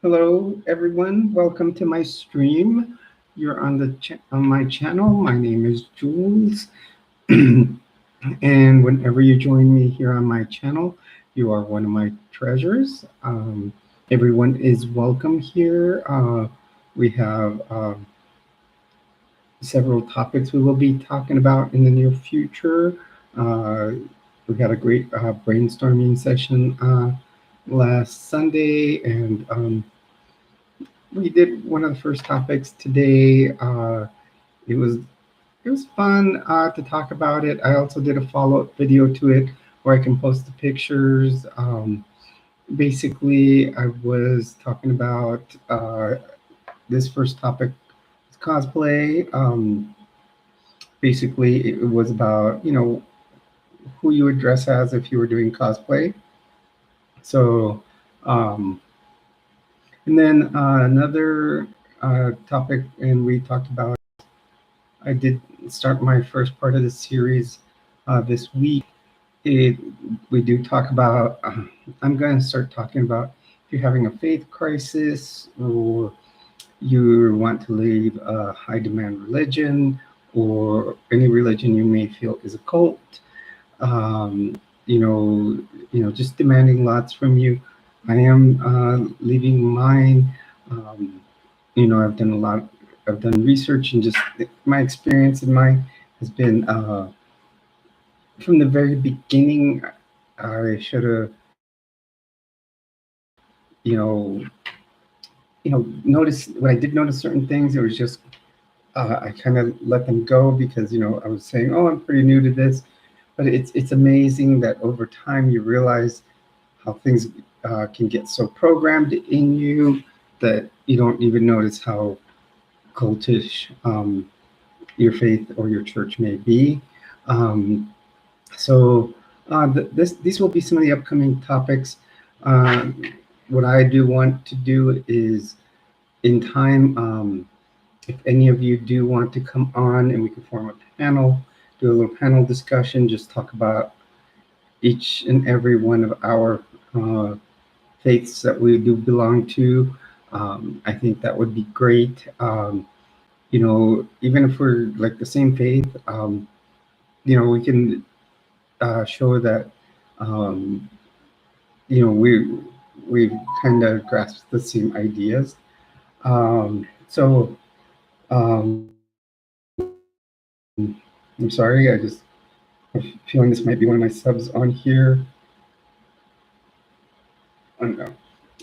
Hello, everyone. Welcome to my stream. You're on on my channel. My name is Jules, and whenever you join me here on my channel, you are one of my treasures. Everyone is welcome here. We have several topics we will be talking about in the near future. Uh, we had a great brainstorming session last Sunday, and we did one of the first topics today. It was it was fun to talk about it. I also did a follow-up video to it where I can post the pictures. Basically, I was talking about this first topic, cosplay. Basically, it was about who you would dress as if you were doing cosplay. So, um, and then another topic, and we talked about. I did start my first part of the series this week. It, we do talk about, I'm going to start talking about if you're having a faith crisis or you want to leave a high demand religion or any religion you may feel is a cult, um, just demanding lots from you. I am leaving mine. Um, I've done research, and just my experience in mine has been from the very beginning. I should have, you know, noticed when I did notice certain things. It was just I kind of let them go because I was saying, oh, I'm pretty new to this, but it's amazing that over time you realize how things can get so programmed in you that you don't even notice how cultish your faith or your church may be. Um, so these will be some of the upcoming topics. What I do want to do is in time, if any of you do want to come on and we can form a panel, do a little panel discussion, just talk about each and every one of our faiths that we do belong to. I think that would be great. Even if we're like the same faith, we can show that, um, we've kind of grasped the same ideas. So um, I'm sorry, I just have a feeling this might be one of my subs on here. Oh no,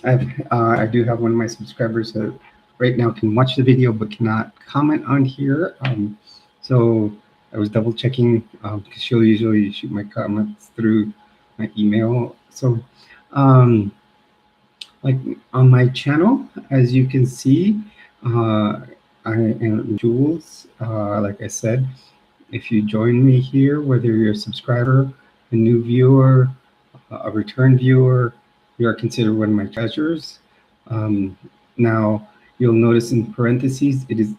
I do have one of my subscribers that right now can watch the video but cannot comment on here. So I was double checking because she'll usually shoot my comments through my email. So like on my channel, as you can see, I am Jules. Like I said, if you join me here, whether you're a subscriber, a new viewer, a return viewer, you are considered one of my treasures. Now, you'll notice in parentheses, it is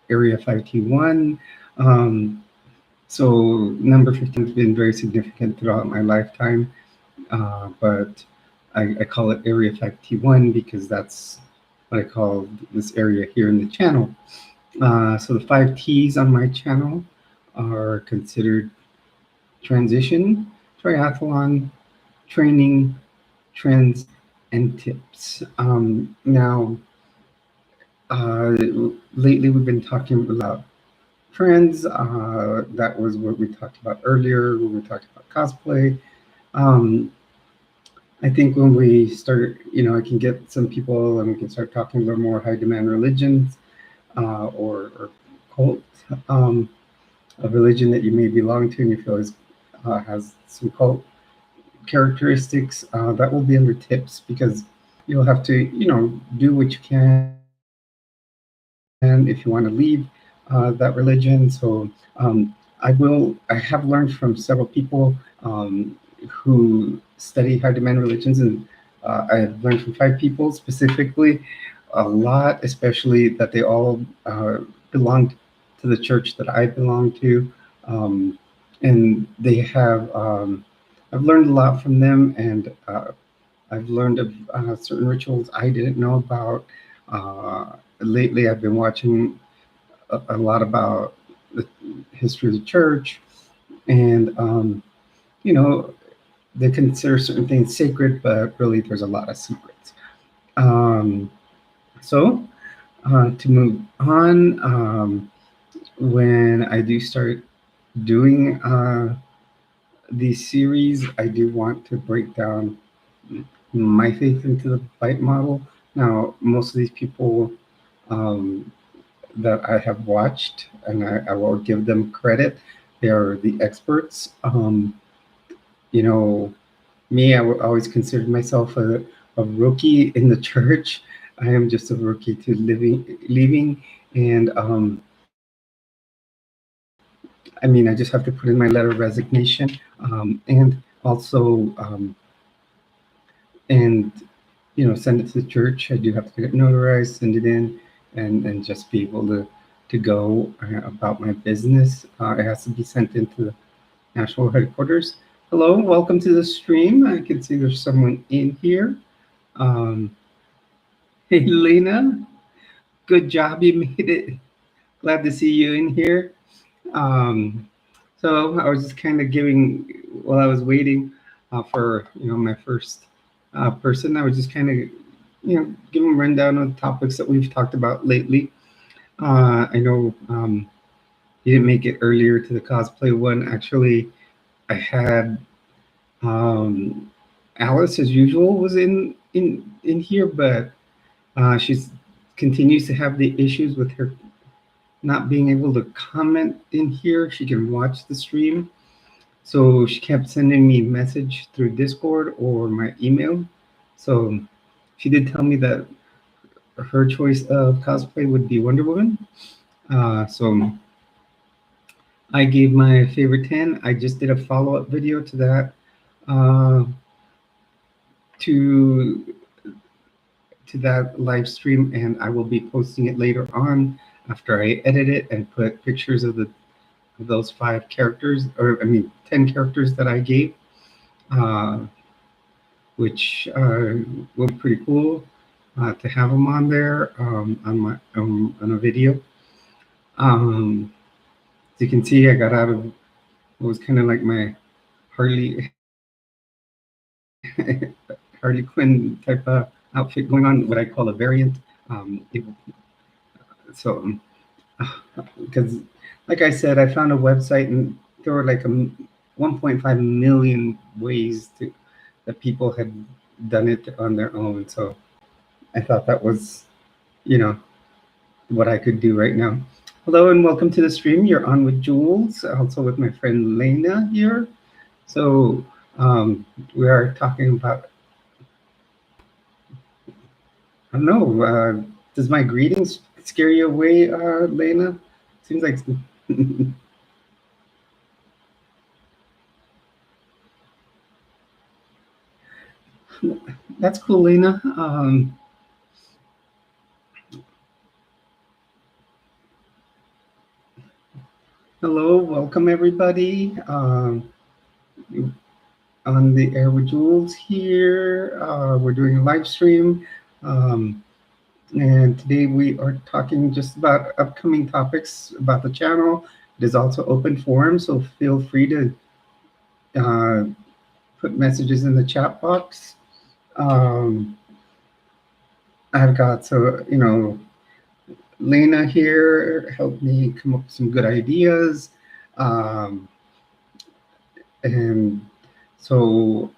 Area 5T1. So number 15 has been very significant throughout my lifetime, but I call it Area 5T1 because that's what I call this area here in the channel. So the 5 T's on my channel are considered transition, triathlon, training, trends, and tips. Now, lately we've been talking about trends. That was what we talked about earlier when we talked about cosplay. I think when we start, I can get some people and we can start talking a little more high demand religions or cult, a religion that you may belong to and you feel has some cult characteristics. That will be under tips because you'll have to, do what you can if you want to leave that religion. So I have learned from several people who study high demand religions, and I have learned from 5 people specifically a lot, especially that they all belonged to the church that I belong to, and they have. I've learned a lot from them, and I've learned of certain rituals I didn't know about. Lately, I've been watching a lot about the history of the church, and you know, they consider certain things sacred, but really there's a lot of secrets. Um, so to move on, when I do start doing these series, I do want to break down my faith into the bite model. Now, most of these people um, that I have watched, and I will give them credit, they are the experts. You know, me, always considered myself a rookie in the church. I am just a rookie to leaving, and I mean, I just have to put in my letter of resignation, and also, and send it to the church. I do have to get it notarized, send it in, and just be able to go about my business. It has to be sent into the national headquarters. Hello, welcome to the stream. I can see there's someone in here. Um, Hey, Lena, good job. You made it. Glad to see you in here. Um, so I was just kind of giving, while I was waiting for my first person, I was just kind of giving a rundown of the topics that we've talked about lately. I know you didn't make it earlier to the cosplay one. Actually, I had Alice, as usual, was in here, but she's continues to have the issues with her not being able to comment in here. She can watch the stream. So she kept sending me a message through Discord or my email. So she did tell me that her choice of cosplay would be Wonder Woman. So I gave my favorite 10. I just did a follow-up video to that. Uh, to that live stream, and I will be posting it later on after I edit it and put pictures of those 5 characters, or I mean 10 characters that I gave, uh, which will be pretty cool to have them on there on a video. As you can see, I got out of what was kind of like my Harley Harley Quinn type of outfit going on, what I call a variant. So because like I said, I found a website and there were like 1.5 million ways that people had done it on their own. So I thought that was, you know, what I could do right now. Hello and welcome to the stream. You're on with Jules, also with my friend Lena here. So we are talking about, I don't know, does my greetings scare you away, Lena? Seems like that's cool, Lena. Hello, welcome everybody. On the air with Jules here. We're doing a live stream. And today we are talking just about upcoming topics about the channel. It is also open forum, so feel free to uh, put messages in the chat box. I've got, Lena here helped me come up with some good ideas. And so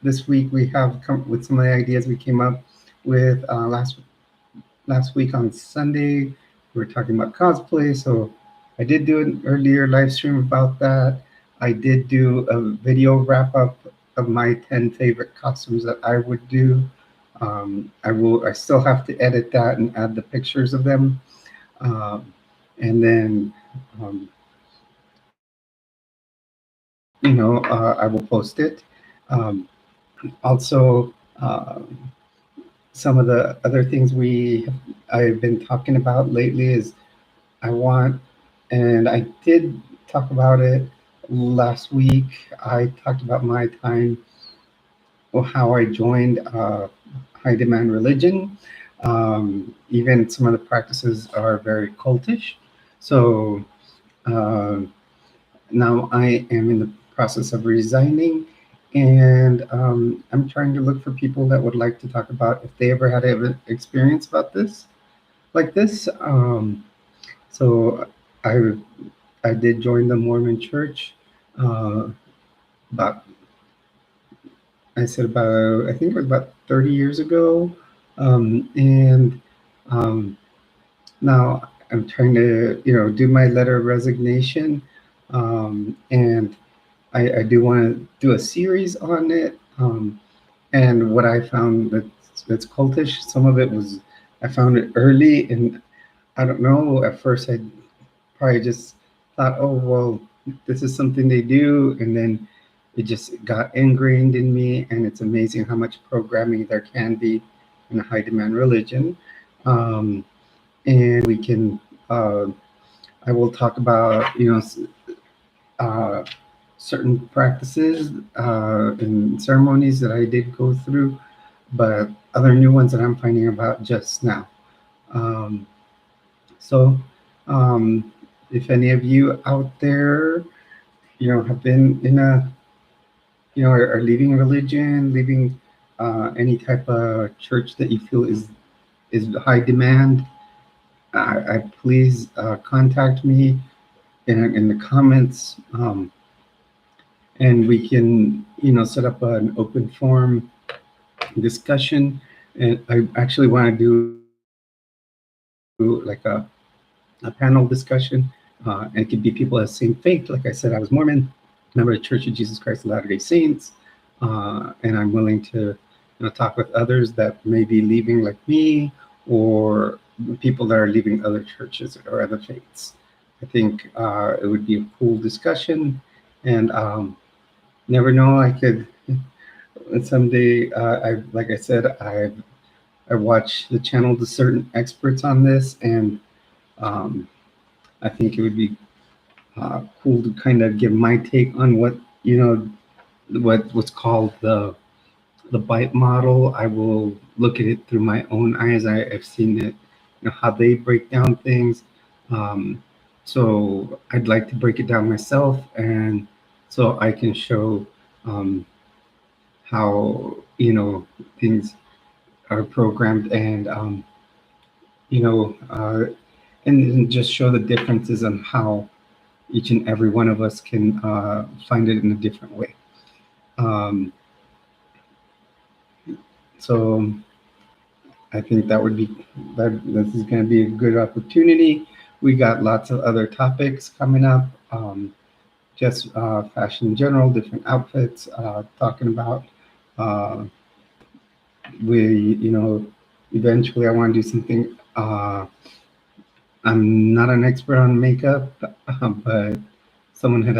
this week we have come with some of the ideas we came up with last week on Sunday. We were talking about cosplay, so I did do an earlier live stream about that. I did do a video wrap up of my 10 favorite costumes that I would do. I still have to edit that and add the pictures of them. And then, I will post it. Also, some of the other things I've been talking about lately is I want, and I did talk about it last week. I talked about my time how I joined high demand religion. Even some of the practices are very cultish. So uh, now I am in the process of resigning, and I'm trying to look for people that would like to talk about if they ever had an experience about this, like this. So I I did join the Mormon Church uh, about I think it was about 30 years ago, and um, now I'm trying to do my letter of resignation, and I do want to do a series on it. And what I found that's cultish, some of it was I found it early, and I don't know. At first, I probably just thought, oh well, this is something they do, and then it just got ingrained in me. And it's amazing how much programming there can be in a high demand religion. And we can, I will talk about uh, certain practices and ceremonies that I did go through, but other new ones that I'm finding about just now. Um, so, um, if any of you out there, have been in a, are leaving religion, leaving any type of church that you feel is high demand, I please contact me in the comments, and we can, set up an open forum discussion. And I actually want to do like a panel discussion. And it could be people of the same faith. Like I said, I was Mormon, member of the Church of Jesus Christ of Latter-day Saints, and I'm willing to talk with others that may be leaving like me, or people that are leaving other churches or other faiths. I think it would be a cool discussion, and never know, I could someday. Like I said, I watch the channel to certain experts on this, and um, I think it would be cool to kind of give my take on what's called the bite model. I will look at it through my own eyes. I've seen it, how they break down things. Um, so I'd like to break it down myself, and so I can show um, how things are programmed, and you know, uh, and just show the differences on how each and every one of us can find it in a different way. Um, so I think this is going to be a good opportunity. We got lots of other topics coming up, just fashion in general, different outfits, talking about. Uh, Eventually I want to do something. I'm not an expert on makeup, but someone had,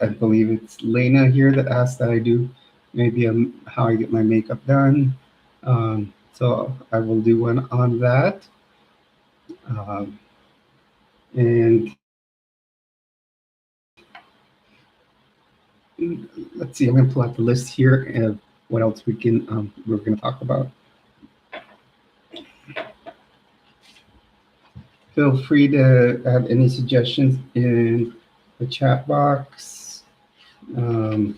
I believe it's Lena here, that asked that I do maybe how I get my makeup done. So I will do one on that. Um, and let's see, I'm going to pull out the list here of what else we're going to talk about. Feel free to add any suggestions in the chat box. My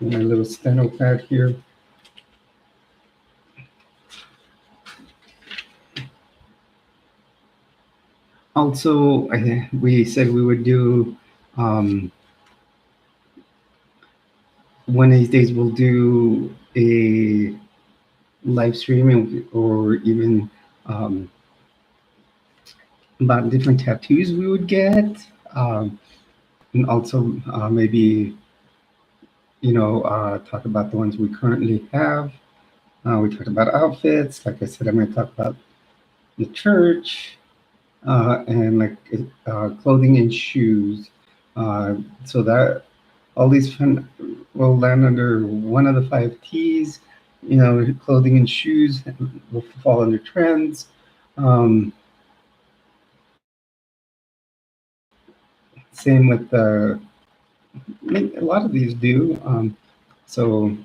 little steno pad here. Also, we said we would do one of these days. We'll do a live stream, or even about different tattoos we would get, and also maybe talk about the ones we currently have. We talked about outfits. Like I said, I'm going to talk about the church, and like clothing and shoes. So that all these will land under one of the 5 T's. Clothing and shoes will fall under trends. Same with a lot of these do. So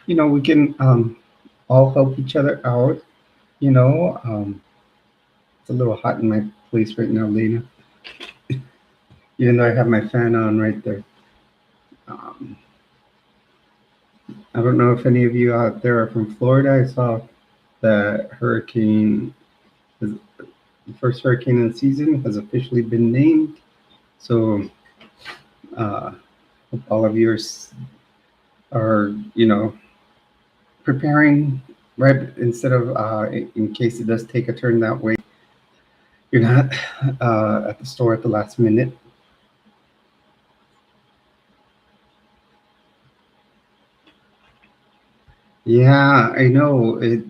we can all help each other out. You know, it's a little hot in my place right now, Lena, even though I have my fan on right there. Um, I don't know if any of you out there are from Florida. I saw that the first hurricane in the season has officially been named. So uh, hope all of you are preparing right instead of in case it does take a turn that way. You're not at the store at the last minute. Yeah, I know it.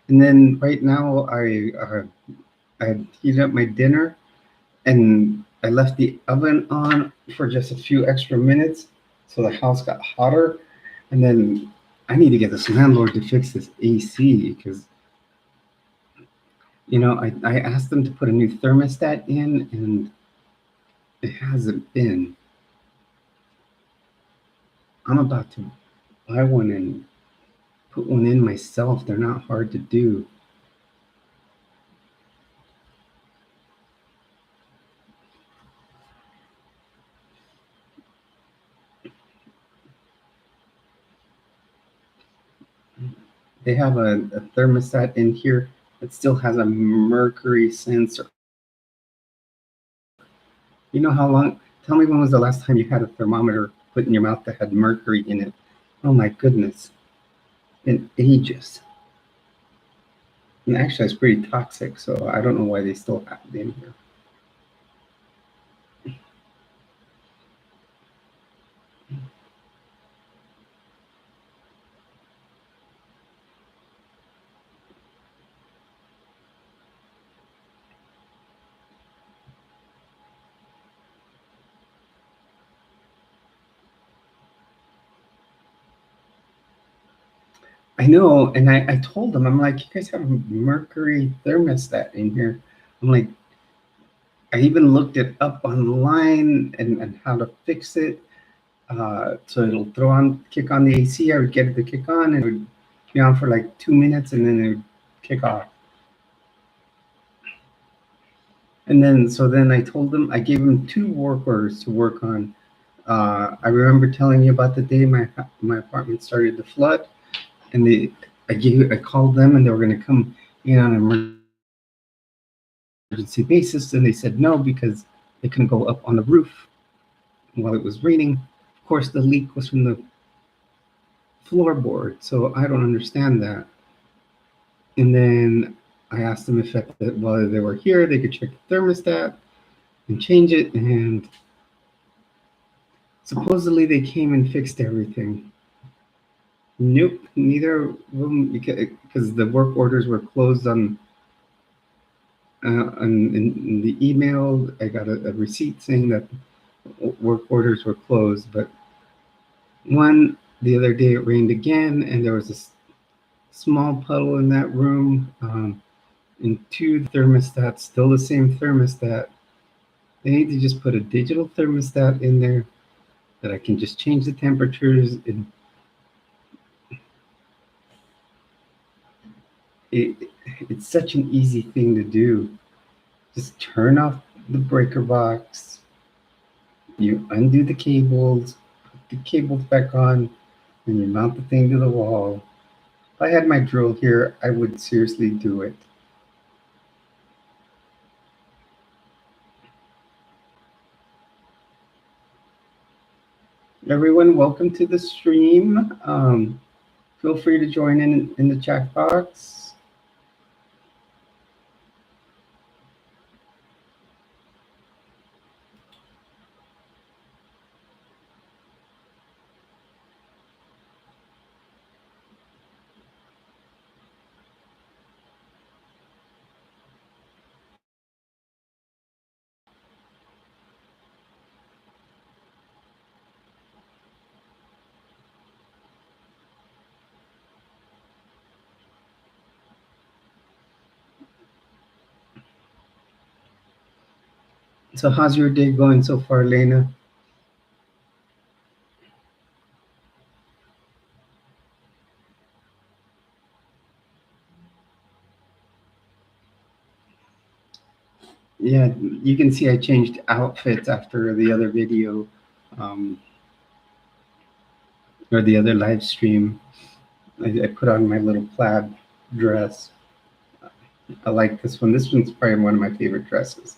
And then right now, I heated up my dinner and I left the oven on for just a few extra minutes, so the house got hotter. And then I need to get this landlord to fix this AC because I asked them to put a new thermostat in, and it hasn't been. I'm about to buy one and put one in myself. They're not hard to do. They have a thermostat in here that still has a mercury sensor. You know how long? Tell me when was the last time you had a thermometer put in your mouth that had mercury in it? Oh my goodness, in ages. And actually, it's pretty toxic, so I don't know why they still have it in here. I know, and I told them, I'm like, you guys have a mercury thermostat in here. I'm like, I even looked it up online and how to fix it. So it'll kick on the AC. I would get it to kick on, and it would be on for like 2 minutes, and then it would kick off. And then I told them, I gave them two work orders to work on. I remember telling you about the day my apartment started to flood, and I called them, and they were going to come in on an emergency basis, and they said no because they couldn't go up on the roof while it was raining. Of course, the leak was from the floorboard, so I don't understand that. And then I asked them if while they were here, they could check the thermostat and change it, and supposedly they came and fixed everything. Nope, neither of them because the work orders were closed in the email. I got a receipt saying that work orders were closed, but the other day it rained again, and there was a small puddle in that room. And two, thermostats, still the same thermostat. They need to just put a digital thermostat in there that I can just change the temperatures. And it's such an easy thing to do. Just turn off the breaker box. You undo the cables, put the cables back on, and you mount the thing to the wall. If I had my drill here, I would seriously do it. Everyone, welcome to the stream. Feel free to join in the chat box. So how's your day going so far, Lena? Yeah, you can see I changed outfits after the other video, um, or the other live stream. I put on my little plaid dress. I like this one. This one's probably one of my favorite dresses.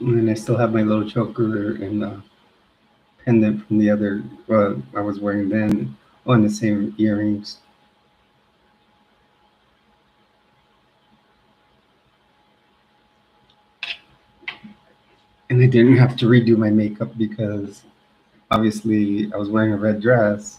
And then I still have my little choker and pendant from the other, well, I was wearing then, on the same earrings. And I didn't have to redo my makeup because obviously I was wearing a red dress.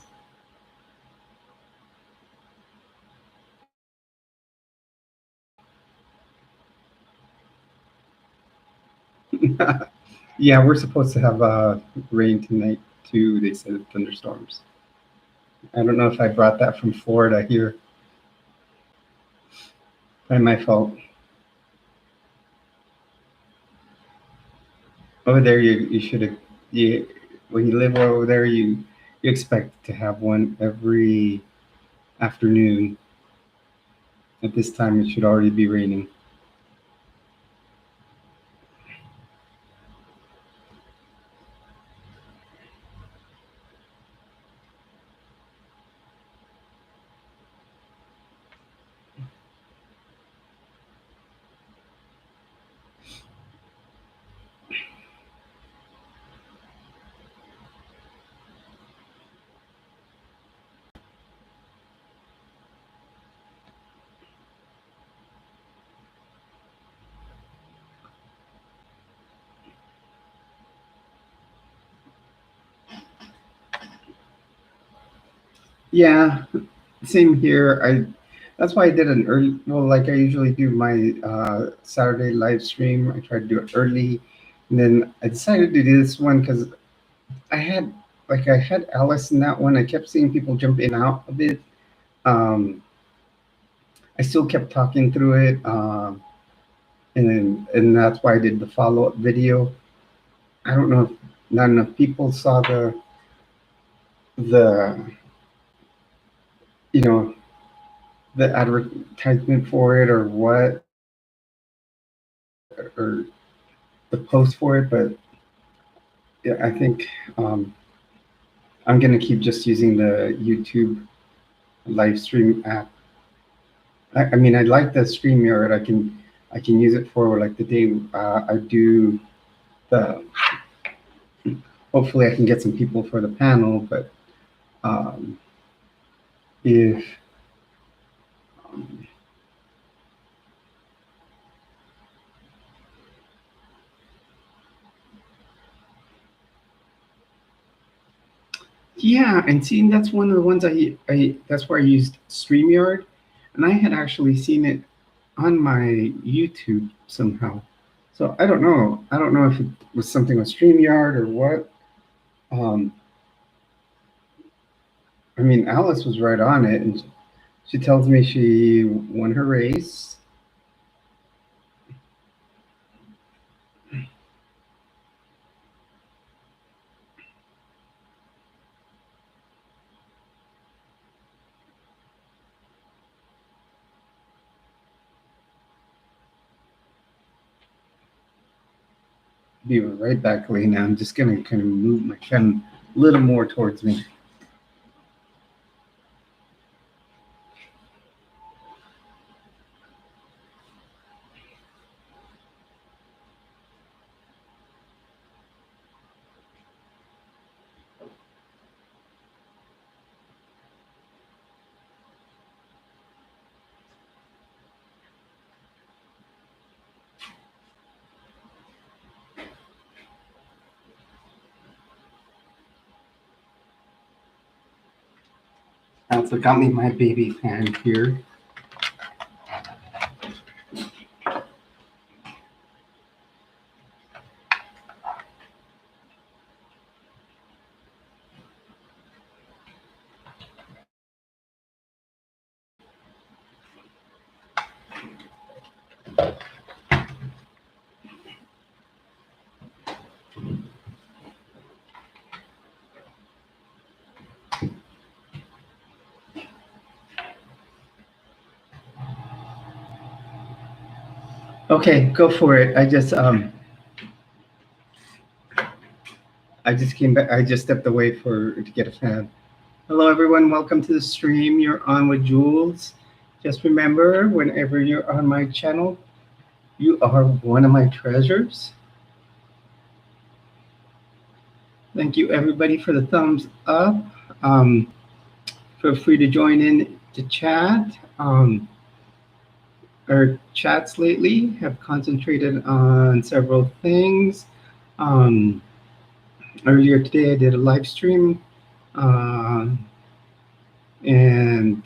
Yeah, we're supposed to have rain tonight too. They said thunderstorms. I don't know if I brought that from Florida here. By my fault. Over there, you should have. You, when you live over there, you expect to have one every afternoon. At this time, it should already be raining. Yeah, same here. That's why I did an early. Well, like I usually do my Saturday live stream. I try to do it early, and then I decided to do this one because I had I had Alice in that one. I kept seeing people jump in and out of it. Um, I still kept talking through it, and that's why I did the follow up video. I don't know if not enough people saw the you know the advertisement for it or what or the post for it, but yeah, I think I'm gonna keep just using the YouTube live stream app. I mean, I like the StreamYard. I can use it for like the day I do the. Hopefully, I can get some people for the panel. But um, if um, yeah, and seeing that's one of the ones I that's where I used StreamYard, and I had actually seen it on my YouTube somehow. So I don't know. I don't know if it was something with StreamYard or what. Um, I mean, Alice was right on it, and she tells me she won her race. Be right back, Lena. I'm just gonna kind of move my pen a little more towards me. I also got me my baby fan here. Okay, go for it. I just came back. I just stepped away to get a fan. Hello, everyone. Welcome to the stream. You're on with Jules. Just remember, whenever you're on my channel, you are one of my treasures. Thank you, everybody, for the thumbs up. Um, Feel free to join in to chat. Our chats lately have concentrated on several things. Um, Earlier today, I did a live stream, uh, and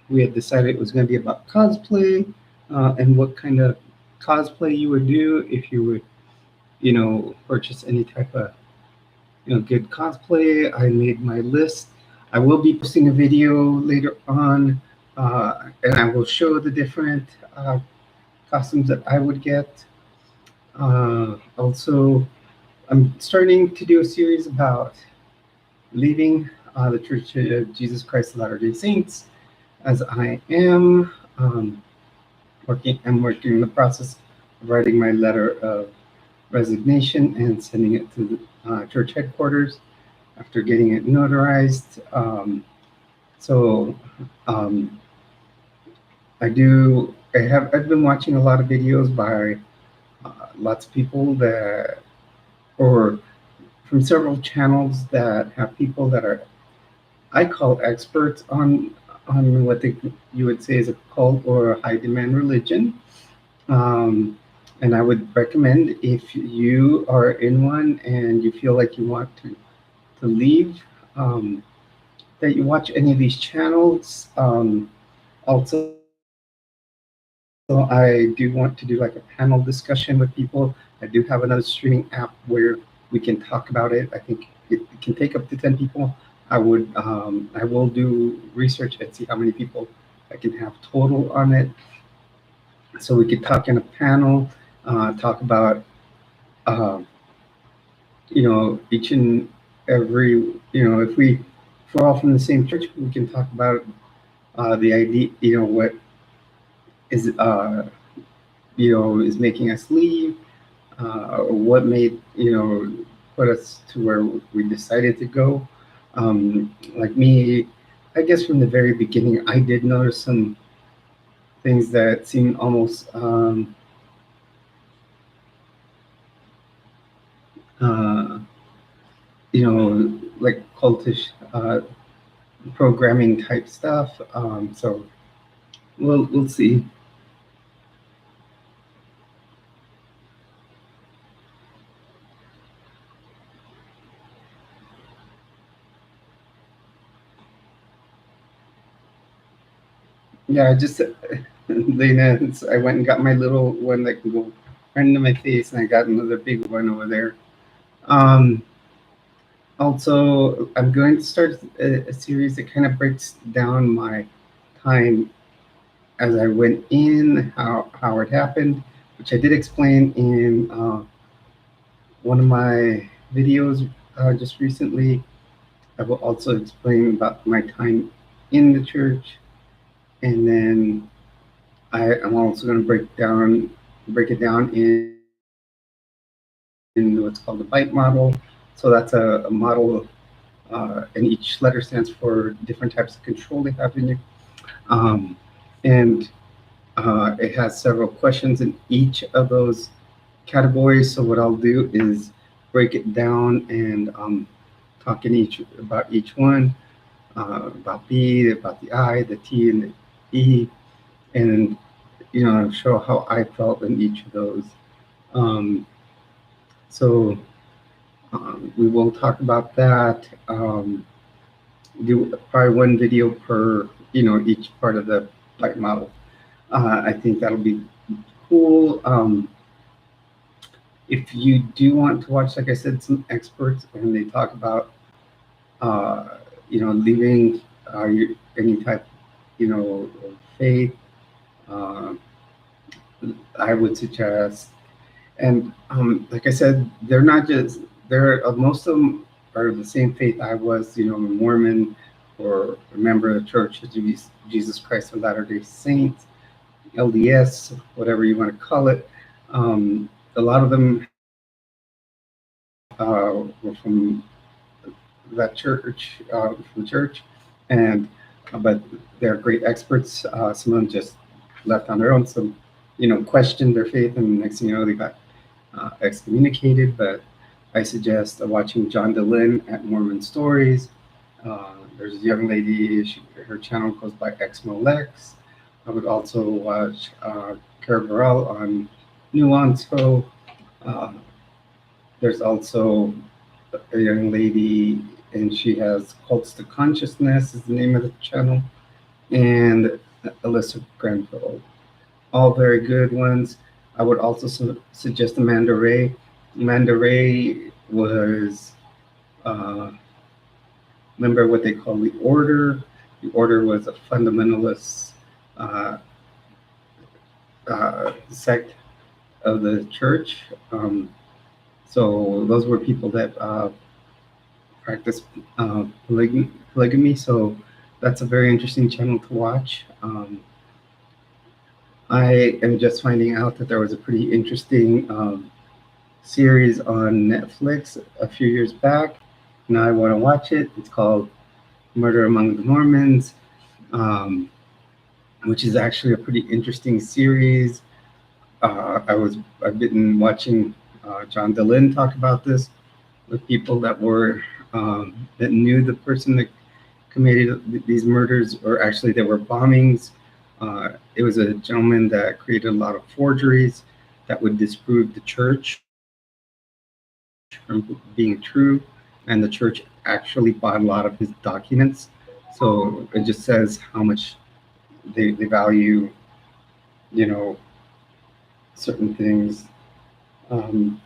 we had decided it was going to be about cosplay and what kind of cosplay you would do if you would, purchase any type of, good cosplay. I made my list. I will be posting a video later on, and I will show the different costumes that I would get. Also, I'm starting to do a series about leaving the Church of Jesus Christ of Latter-day Saints, as I am working in the process of writing my letter of resignation and sending it to the church headquarters after getting it notarized. So um, I've been watching a lot of videos by lots of people or from several channels that have people that are, I call experts on what you would say is a cult or a high demand religion. And I would recommend, if you are in one and you feel like you want to leave, that you watch any of these channels. Also, I do want to do like a panel discussion with people. I do have another streaming app where we can talk about it. I think it can take up to 10 people. I will do research and see how many people I can have total on it, so we could talk in a panel, talk about uh, each and every, if we're all from the same church, we can talk about the idea, what is is making us leave, or what made put us to where we decided to go. Like me, I guess from the very beginning, I did notice some things that seemed almost uh, like cultish programming type stuff. So we'll see. Yeah, I just Lena, I went and got my little one that can go right into my face, and I got another big one over there. Um, Also, I'm going to start a series that kind of breaks down my time as I went in, how it happened, which I did explain in one of my videos just recently. I will also explain about my time in the church, and then I'm also going to break it down in what's called the byte model. So that's a model, and each letter stands for different types of control they have in you. Um, and it has several questions in each of those categories. So what I'll do is break it down and talk about each one, about B, about the I, the T, and the E, and show how I felt in each of those. Um, so we will talk about that. Do probably one video per each part of the bike model. I think that'll be cool. If you do want to watch, like I said, some experts, and they talk about leaving any type of faith, uh, I would suggest. And like I said, they're not just most of them are the same faith I was, Mormon or a member of the Church of Jesus Christ of Latter-day Saints. LDS, whatever you want to call it. A lot of them were from that church, from church, and but they're great experts. Some of them just left on their own. Some, questioned their faith, and next thing you know, they got excommunicated. But I suggest watching John DeLynn at Mormon Stories. There's a young lady, her channel goes by Xmolex. I would also watch Kara Burrell on Nuance. Uh, there's also a young lady, and she has Cults to Consciousness is the name of the channel, and Alyssa Granville. All very good ones. I would also suggest Amanda Ray. Amanda Ray was member what they call the Order. The Order was a fundamentalist sect of the church. So those were people that practice polygamy. So that's a very interesting channel to watch. I am just finding out that there was a pretty interesting series on Netflix a few years back. Now I want to watch it. It's called Murder Among the Mormons, which is actually a pretty interesting series. I've been watching John DeLynn talk about this with people that were that knew the person that committed these murders, or actually there were bombings. It was a gentleman that created a lot of forgeries that would disprove the church from being true, and the church actually bought a lot of his documents. So it just says how much they value, certain things. Um,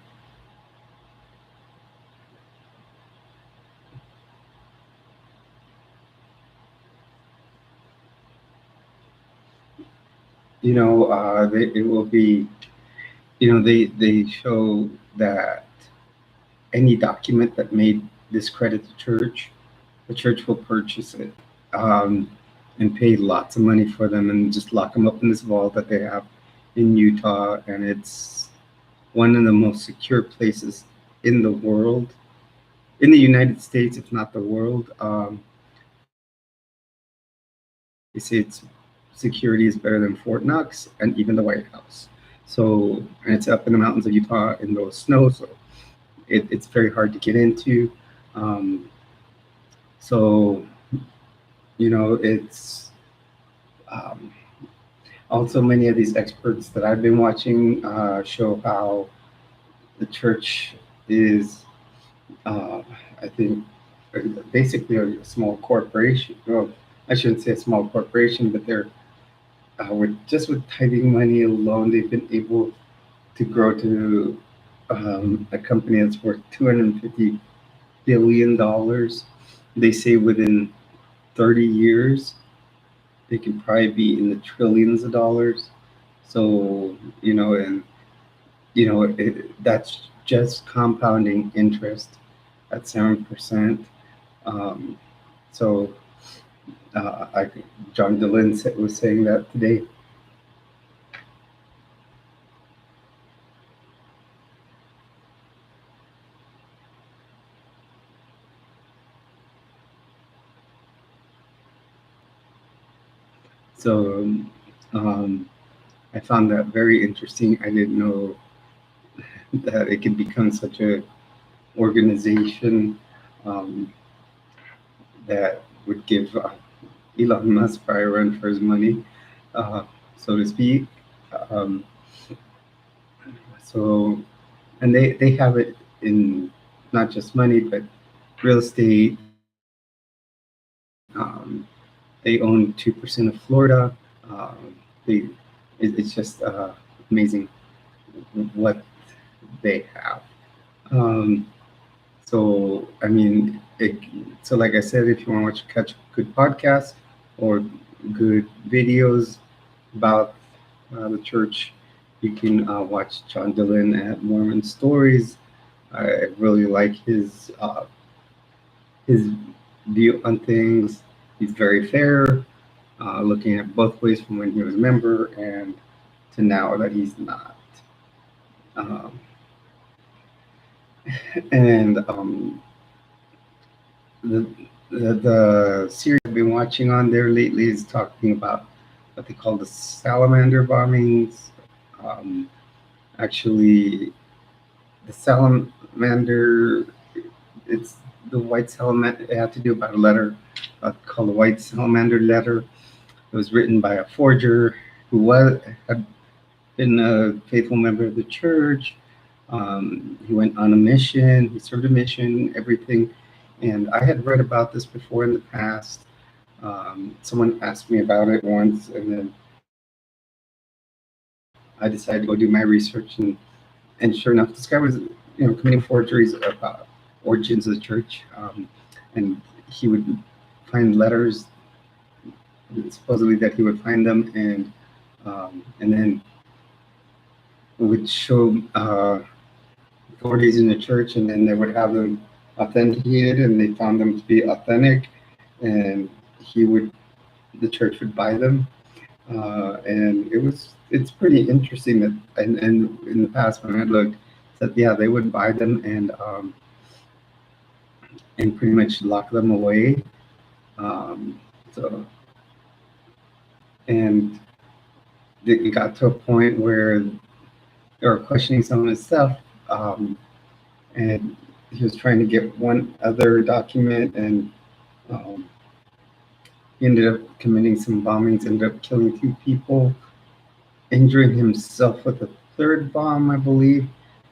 it will be, they show that any document that may discredit the church will purchase it, and pay lots of money for them, and just lock them up in this vault that they have in Utah. And it's one of the most secure places in the world, in the United States, if not the world. They say its security is better than Fort Knox and even the White House. So, and it's up in the mountains of Utah in the snow, so it's very hard to get into. So, it's also many of these experts that I've been watching show how the church is, I think, basically a small corporation. Well, I shouldn't say a small corporation, but they're with tithing money alone, they've been able to grow to a company that's worth $250 billion. They say within 30 years, they can probably be in the trillions of dollars. So, that's just compounding interest at 7%. So, John DeLynn was saying that today. So I found that very interesting. I didn't know that it could become such a organization that would give Elon Musk probably a run for his money, so to speak. Um, so, and they have it in not just money, but real estate. They own 2% of Florida. They, it's just amazing what they have. So, I mean, so like I said, if you want to catch good podcasts or good videos about the church, you can watch John DeLynn at Mormon Stories. I really like his view on things. He's very fair. looking at both ways from when he was a member and to now that he's not. Um, and the, the series I've been watching on there lately is talking about what they call the salamander bombings. Um, Actually, the salamander, it's the white salamander. It had to do about a letter called the White Salamander Letter. It was written by a forger who had been a faithful member of the church. He went on a mission. He served a mission, everything. And I had read about this before in the past. Someone asked me about it once, and then I decided to go do my research. And sure enough, this guy was, committing forgeries about origins of the church. And he would find letters, supposedly that he would find them, and then would show authorities in the church, and then they would have them authenticated, and they found them to be authentic, and the church would buy them, and it's pretty interesting that, and in the past when I looked, that yeah, they would buy them and pretty much lock them away, um, so and it got to a point where they were questioning some of his stuff. And he was trying to get one other document, and um, he ended up committing some bombings, ended up killing 2 people, injuring himself with a third bomb, I believe.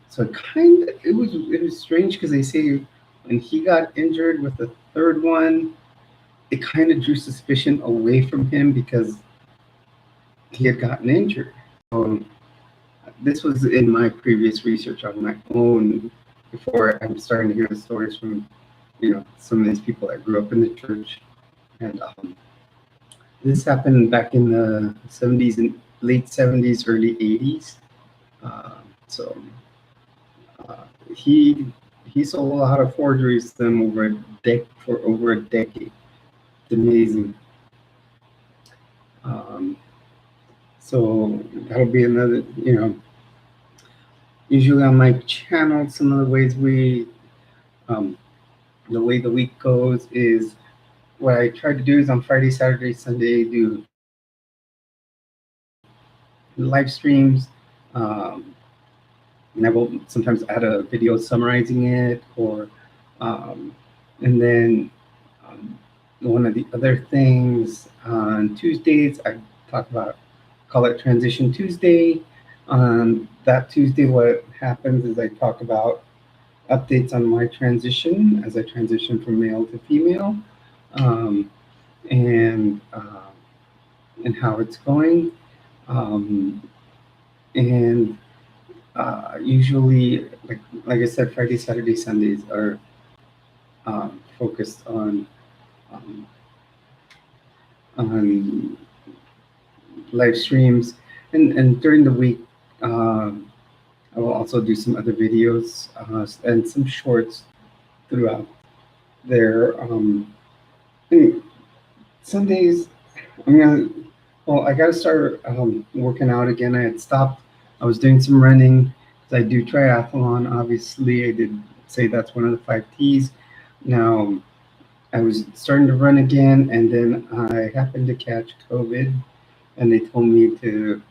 So it was strange because they say when he got injured with the third one, it kind of drew suspicion away from him because he had gotten injured. This was in my previous research on my own before I'm starting to hear the stories from, some of these people that grew up in the church. And this happened back in the 70s and late 70s, early 80s. So he sold a lot of forgeries to them for over a decade. It's amazing. So that'll be another, usually on my channel, some of the ways the way the week goes is what I try to do is on Friday, Saturday, Sunday, do live streams. And I will sometimes add a video summarizing it, and then one of the other things on Tuesdays, I call it Transition Tuesday. On that Tuesday, what happens is I talk about updates on my transition as I transition from male to female, and how it's going. And usually, like I said, Friday, Saturday, Sundays are focused on live streams, and during the week, I will also do some other videos and some shorts throughout there. And Sundays, I got to start working out again. I had stopped. I was doing some running. I do triathlon, obviously. I did say that's one of the 5 T's. Now, I was starting to run again, and then I happened to catch COVID, and they told me to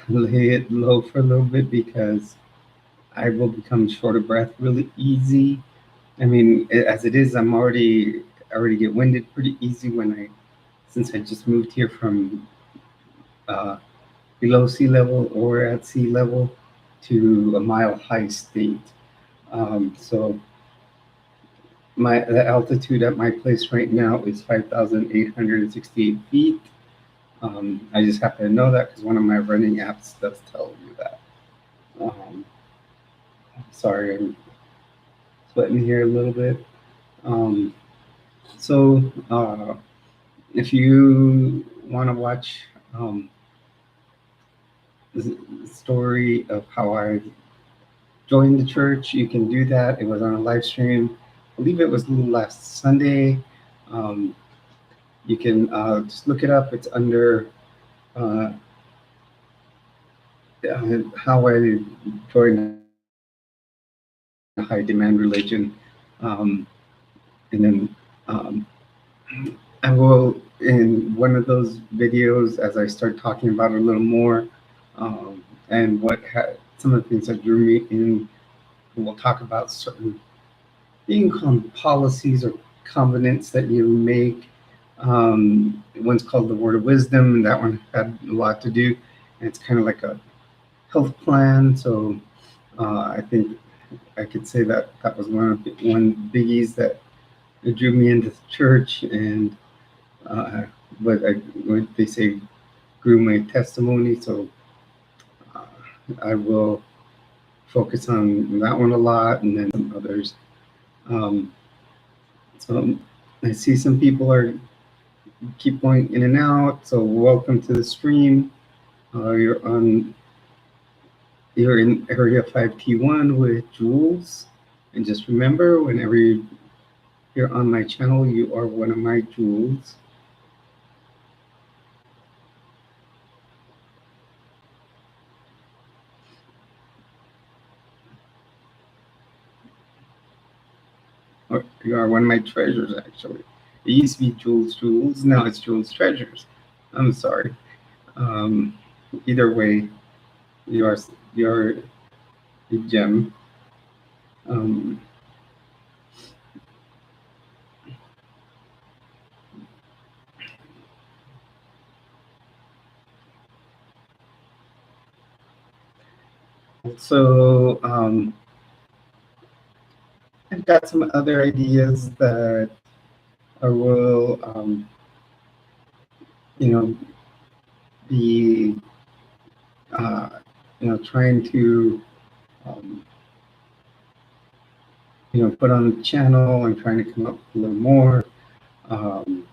lay it low for a little bit because I will become short of breath really easy. I mean, as it is, I already get winded pretty easy since I just moved here from below sea level or at sea level to a mile high state. So the altitude at my place right now is 5,868 feet. I just happen to know that because one of my running apps does tell you that. Sorry, I'm sweating here a little bit. So if you want to watch the story of how I joined the church, you can do that. It was on a live stream. I believe it was last Sunday. You can just look it up. It's under uh, how I joined a high demand religion. And then I will, in one of those videos, as I start talking about it a little more, and some of the things that drew me in, we'll talk about certain being called policies or covenants that you make. One's called the Word of Wisdom, and that one had a lot to do. And it's kind of like a health plan. So I think I could say that that was one biggies that drew me into the church, and what they say grew my testimony. So uh, I will focus on that one a lot, and then some others. Um, so I see some people are keep going in and out. So welcome to the stream. You're in area 5T1 with Jules, and just remember, whenever you're on my channel, you are one of my jewels. Or you are one of my treasures, actually. It used to be Jules, now it's Jules Treasures. I'm sorry. Um, Either way, you're a gem. Um, so I've got some other ideas that I will, you know, be, uh, trying to, um, put on the channel. I'm trying to come up with a little more. Um,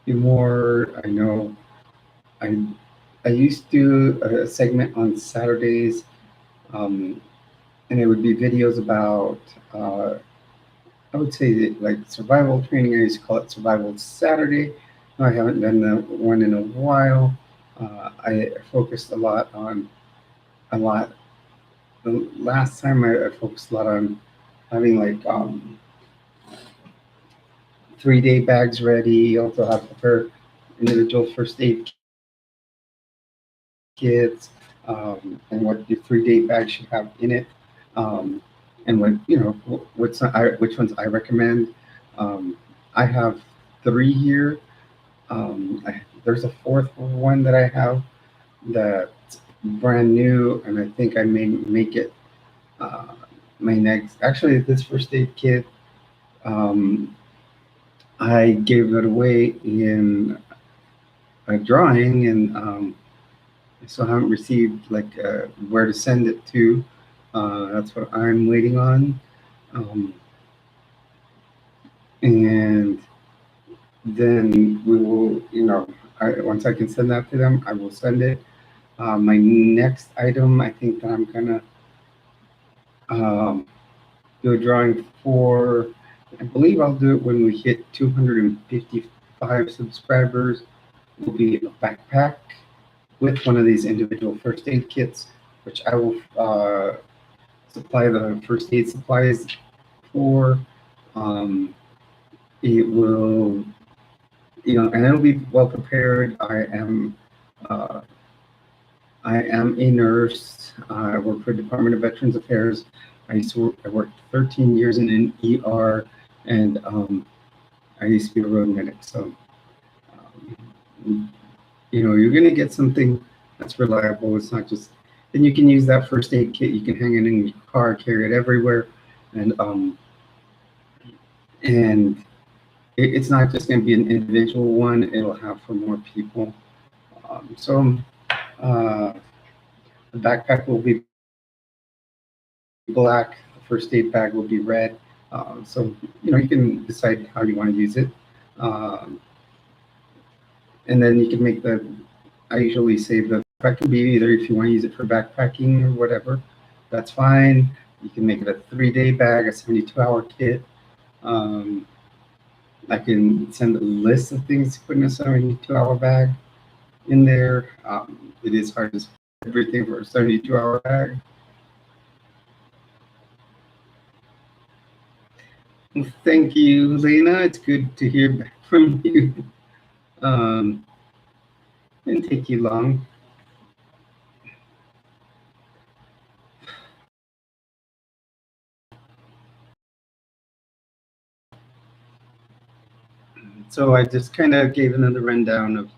Be more. I know I I used to do a segment on Saturdays, um, and it would be videos about I would say that, like, survival training. I used to call it Survival Saturday. I haven't done that one in a while. I focused a lot. The last time I focused a lot on having like 3-day bags ready. Also have to prepare individual first aid kits, and what your 3-day bag should have in it, um, and which ones I recommend. I have 3 here. There's a fourth one that I have that's brand new, and I think I may make it uh, my next. Actually, this first aid kit, um, I gave it away in a drawing, and I still haven't received like where to send it to. That's what I'm waiting on. Um, and then we will, once I can send that to them, I will send it. My next item, I think that I'm gonna um, do a drawing for. I believe I'll do it when we hit 255 subscribers. Will be a backpack with one of these individual first aid kits, which I will supply the first aid supplies for. Um, it will, and it'll be well prepared. Uh, I am a nurse. I work for the Department of Veterans Affairs. I worked 13 years in an ER, and I used to be a road medic. So, you're going to get something that's reliable. It's not just, then you can use that first aid kit. You can hang it in your car, carry it everywhere. And it's not just going to be an individual one. It'll have for more people. So the backpack will be black. The first aid bag will be red. So, you can decide how you want to use it. And then you can make I usually say the backpack can be either, if you want to use it for backpacking or whatever, that's fine. You can make it a 3-day bag, a 72-hour kit. I can send a list of things to put in a 72-hour bag in there. It is hard to spend everything for a 72-hour bag. Well, thank you, Lena. It's good to hear back from you. Didn't take you long. So I just kind of gave another rundown of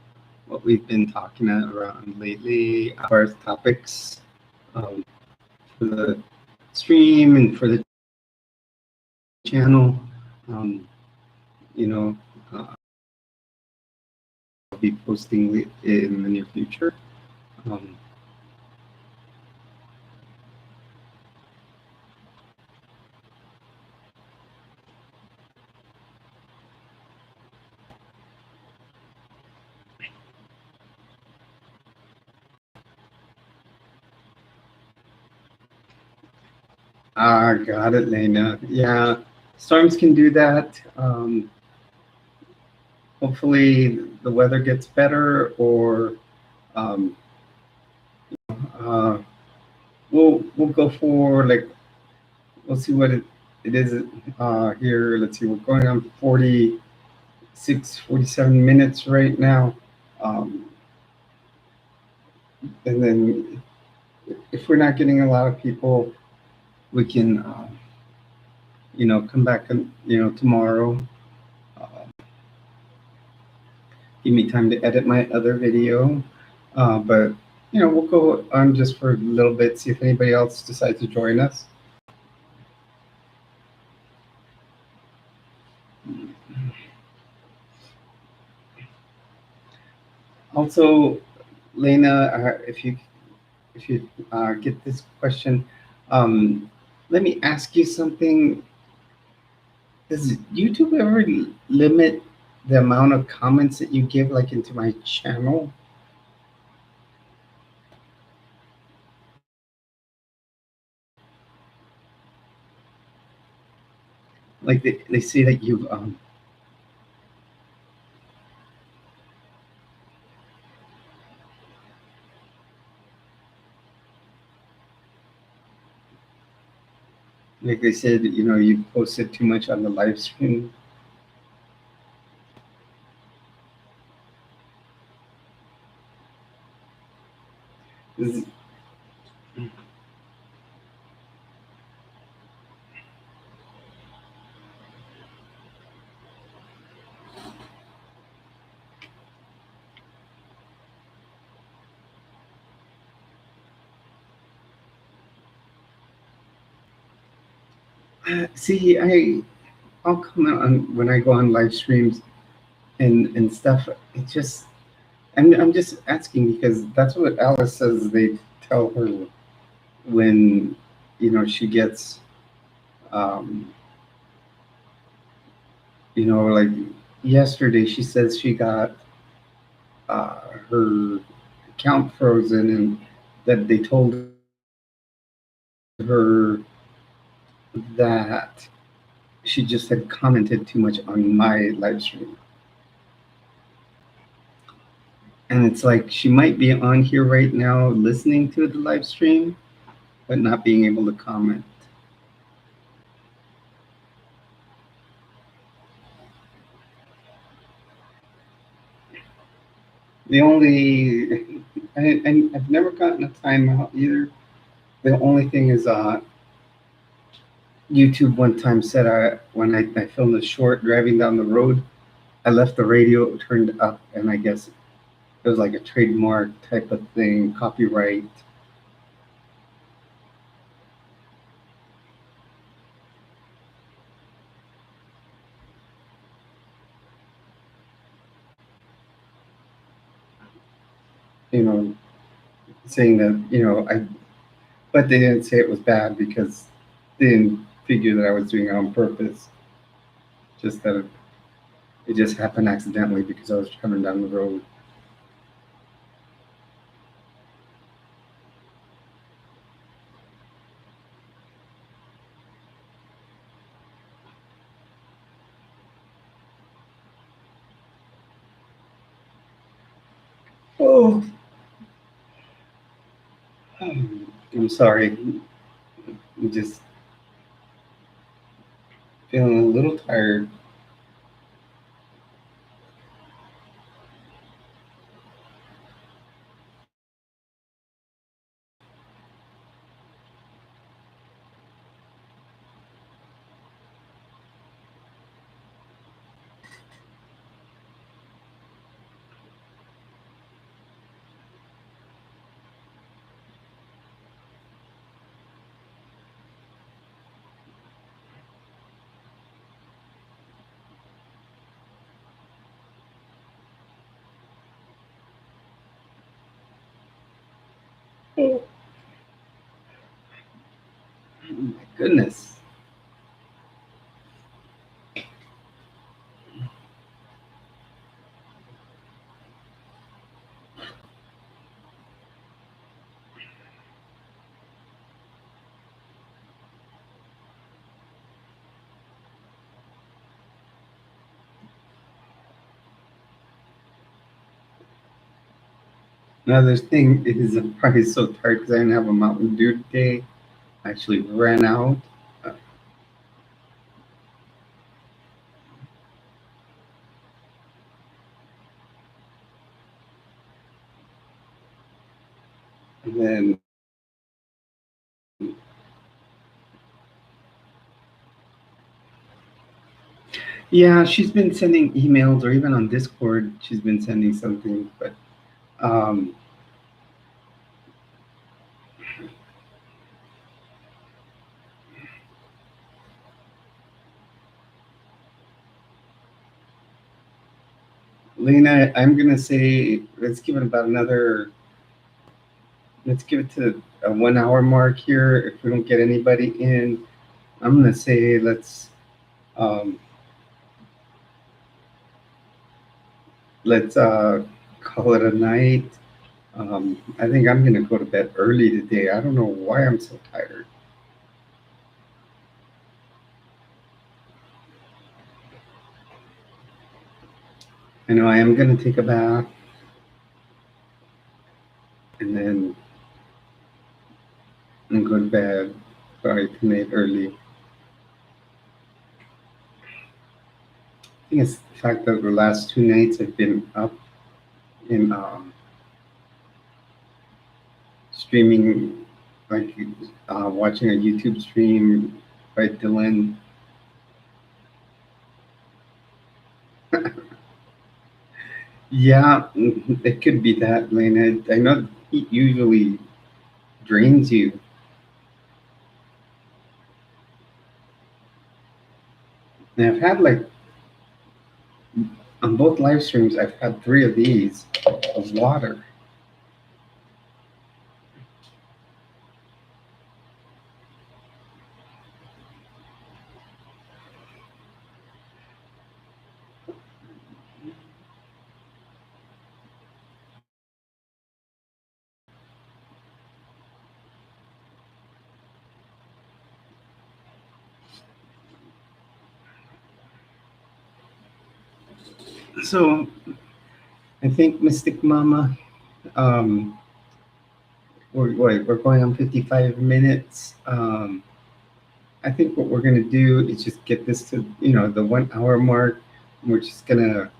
what we've been talking around lately as far as topics for the stream and for the channel. Um, you know, I'll be posting in the near future. Um, got it, Lena. Yeah, storms can do that. Hopefully the weather gets better, or um, uh, we'll go for like we'll see what it is here. Let's see, we're going on 47 minutes right now. Um, and then if we're not getting a lot of people, we can, come back and, tomorrow. Uh, Give me time to edit my other video. But, we'll go on just for a little bit, see if anybody else decides to join us. Also, Lena, if you get this question, let me ask you something. Does YouTube ever limit the amount of comments that you give, like into my channel? Like they say that you like they said, you posted too much on the live stream. This- See, I'll comment on when I go on live streams and stuff. It just I'm just asking because that's what Alice says they tell her when she gets um, like yesterday she says she got her account frozen and that they told her that she just had commented too much on my live stream. And it's like she might be on here right now listening to the live stream, but not being able to comment. The only, I've never gotten a timeout either. The only thing is, YouTube one time said when I filmed a short driving down the road, I left the radio turned up, and I guess it was like a trademark type of thing, copyright. You know, saying that but they didn't say it was bad because they didn't figure that I was doing it on purpose. Just that it just happened accidentally because I was coming down the road. Oh, I'm sorry. I'm just feeling a little tired. Oh, my goodness. Another thing is I'm probably so tired because I didn't have a Mountain Dew today. I actually ran out. Uh, and then, yeah, she's been sending emails or even on Discord, she's been sending something. But um, Lena, I'm going to say let's give it about another, let's give it to a 1 hour mark here. If we don't get anybody in, I'm going to say um, let's call it a night. I think I'm going to go to bed early today. I don't know why I'm so tired. I know I am going to take a bath and then and go to bed, probably tonight early. I think it's the fact that the last 2 nights I've been up in streaming, like watching a YouTube stream by Dylan. Yeah, it could be that, Lena. I know heat usually drains you. And I've had like on both live streams, I've had three of these of water. So I think Mystic Mama, um, we're going on 55 minutes. I think what we're gonna do is just get this to the 1 hour mark. We're just gonna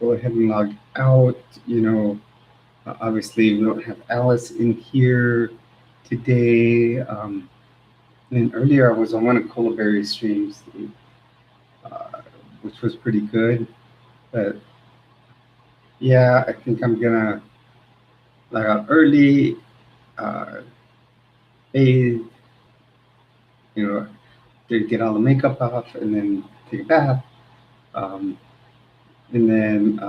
go ahead and log out. Obviously we don't have Alice in here today. And earlier I was on one of Berry's streams, uh, which was pretty good. But yeah, I think I'm gonna log out early, uh, bathe, you know, to get all the makeup off, and then take a bath, um, and then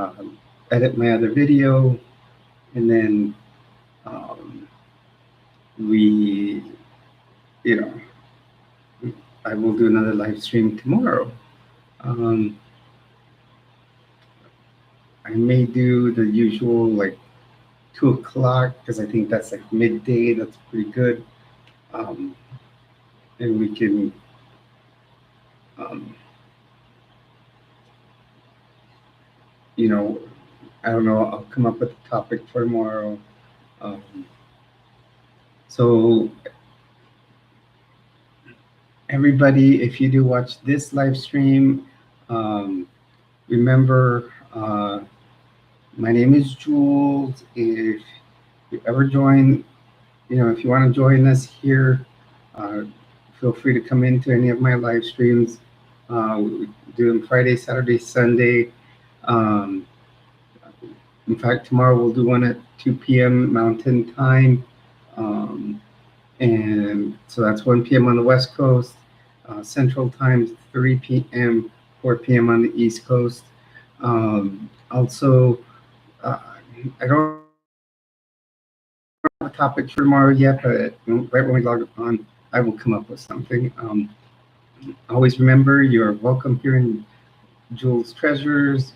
edit my other video, and then um, we, you know, I will do another live stream tomorrow. Um, I may do the usual like 2 o'clock because I think that's like midday. That's pretty good. Um, and we can, um, you know, I don't know, I'll come up with a topic for tomorrow. Um, so everybody, if you do watch this live stream, remember, my name is Jules. If you ever join, if you want to join us here, uh, feel free to come into any of my live streams. We do them Friday, Saturday, Sunday. Um, in fact, tomorrow we'll do one at 2 p.m. Mountain Time. And so that's 1 p.m. on the West Coast. Central Time, 3 p.m., 4 p.m. on the East Coast. Also, I don't have a topic for tomorrow yet, but right when we log on, I will come up with something. Always remember, you're welcome here in Jules Treasures,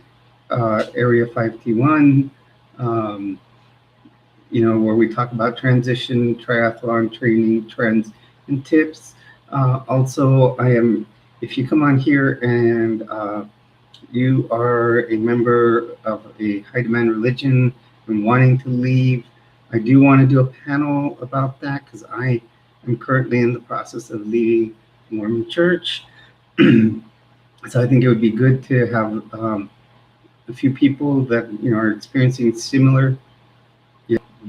Area 5T1, where we talk about transition, triathlon training, trends, and tips. Also, if you come on here and you are a member of a high demand religion and wanting to leave, I do want to do a panel about that because I am currently in the process of leaving Mormon Church. So I think it would be good to have a few people that are experiencing similar,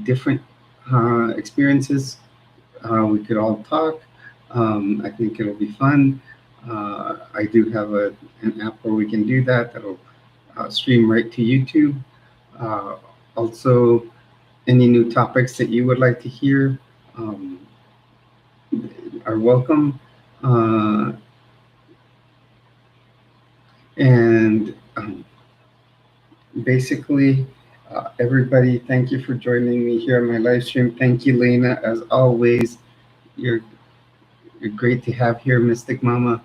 different experiences. We could all talk. I think it'll be fun. I do have an app where we can do that. That'll stream right to YouTube. Also, any new topics that you would like to hear are welcome. And basically, everybody, thank you for joining me here on my live stream. Thank you, Lena, as always. You're great to have here, Mystic Mama.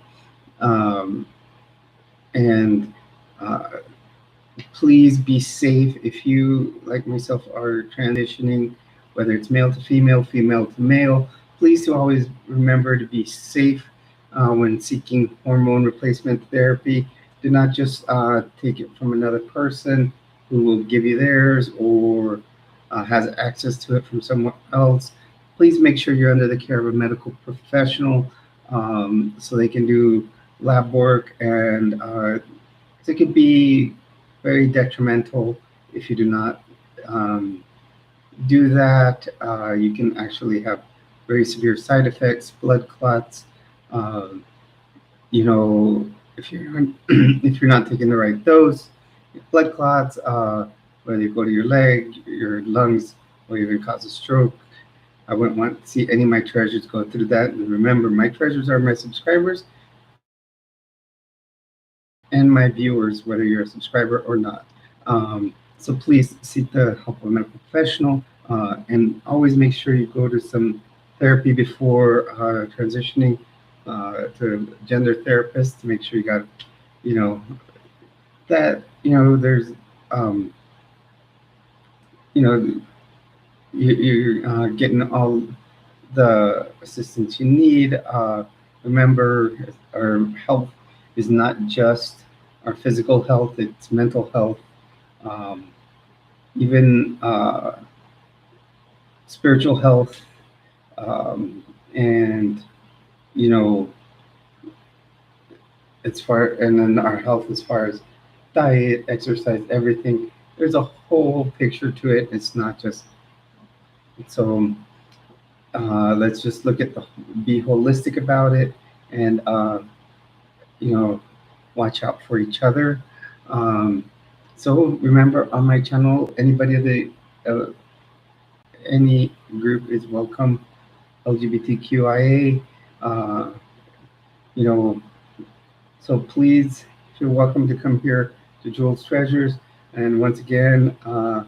And please be safe if you, like myself, are transitioning, whether it's male to female, female to male. Please do always remember to be safe when seeking hormone replacement therapy. Do not just take it from another person who will give you theirs or has access to it from someone else. Please make sure you're under the care of a medical professional so they can do lab work, and it could be very detrimental if you do not do that. You can actually have very severe side effects, blood clots. If you're not taking the right dose, blood clots, whether you go to your leg, your lungs, or even cause a stroke. I wouldn't want to see any of my treasures go through that. And remember, my treasures are my subscribers and my viewers, whether you're a subscriber or not. So please seek the help of a medical professional, and always make sure you go to some therapy before transitioning to gender therapist to make sure you got, there's, you're getting all the assistance you need. Remember, our health is not just our physical health, it's mental health, even spiritual health, and and then our health as far as diet, exercise, everything. There's a whole picture to it. It's not just so. Let's just be holistic about it, and watch out for each other. So remember, on my channel, anybody any group is welcome. LGBTQIA, so please, you're welcome to come here to Jules Treasures. And once again, I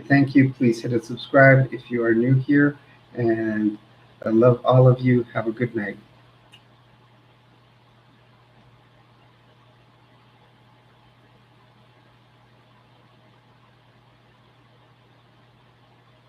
thank you. Please hit a subscribe if you are new here. And I love all of you. Have a good night.